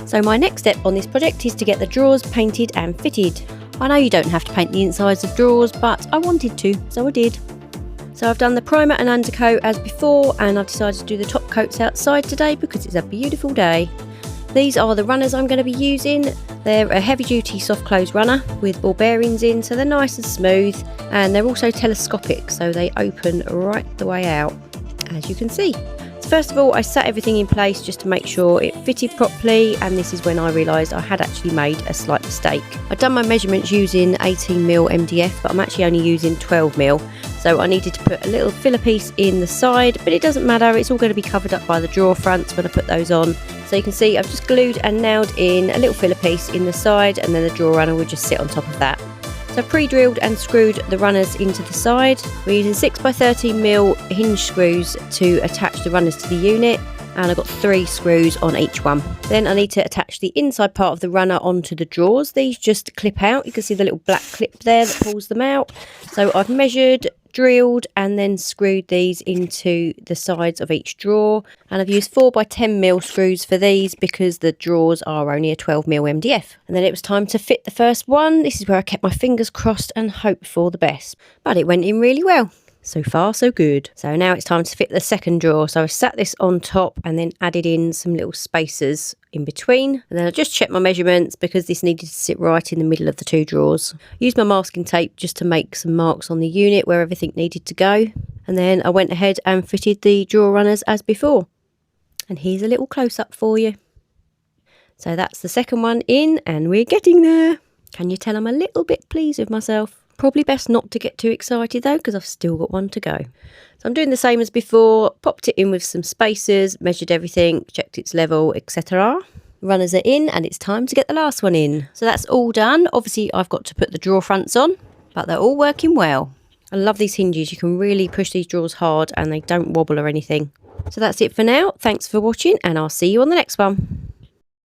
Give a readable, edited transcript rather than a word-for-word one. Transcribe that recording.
So my next step on this project is to get the drawers painted and fitted. I know you don't have to paint the insides of drawers, but I wanted to, so I did. So I've done the primer and undercoat as before, and I've decided to do the top coats outside today because it's a beautiful day. These are the runners I'm going to be using. They're a heavy duty soft close runner with ball bearings in, so they're nice and smooth, and they're also telescopic, so they open right the way out, as you can see. So first of all, I sat everything in place just to make sure it fitted properly, and this is when I realised I had actually made a slight mistake. I'd done my measurements using 18mm MDF, but I'm actually only using 12mm. So I needed to put a little filler piece in the side, but it doesn't matter, it's all going to be covered up by the drawer fronts when I put those on. So you can see I've just glued and nailed in a little filler piece in the side, and then the drawer runner would just sit on top of that. So I've pre-drilled and screwed the runners into the side. We're using 6x13mm hinge screws to attach the runners to the unit, and I've got 3 screws on each one. Then I need to attach the inside part of the runner onto the drawers. These just clip out. You can see the little black clip there that pulls them out. So I've measured, drilled and then screwed these into the sides of each drawer, and I've used 4x10mm screws for these because the drawers are only a 12mm MDF. And then it was time to fit the first one. This is where I kept my fingers crossed and hoped for the best, but it went in really well. So far so good. So now it's time to fit the second drawer. So I sat this on top and then added in some little spacers in between, and then I just checked my measurements because this needed to sit right in the middle of the 2 drawers. Used my masking tape just to make some marks on the unit where everything needed to go, and then I went ahead and fitted the drawer runners as before. And here's a little close-up for you. So that's the second one in, and we're getting there. Can you tell I'm a little bit pleased with myself? Probably best not to get too excited though, because I've still got one to go. So I'm doing the same as before, popped it in with some spacers, measured everything, checked its level, etc. Runners are in, and it's time to get the last one in. So that's all done. Obviously I've got to put the drawer fronts on, but they're all working well. I love these hinges. You can really push these drawers hard and they don't wobble or anything. So that's it for now. Thanks for watching, and I'll see you on the next one.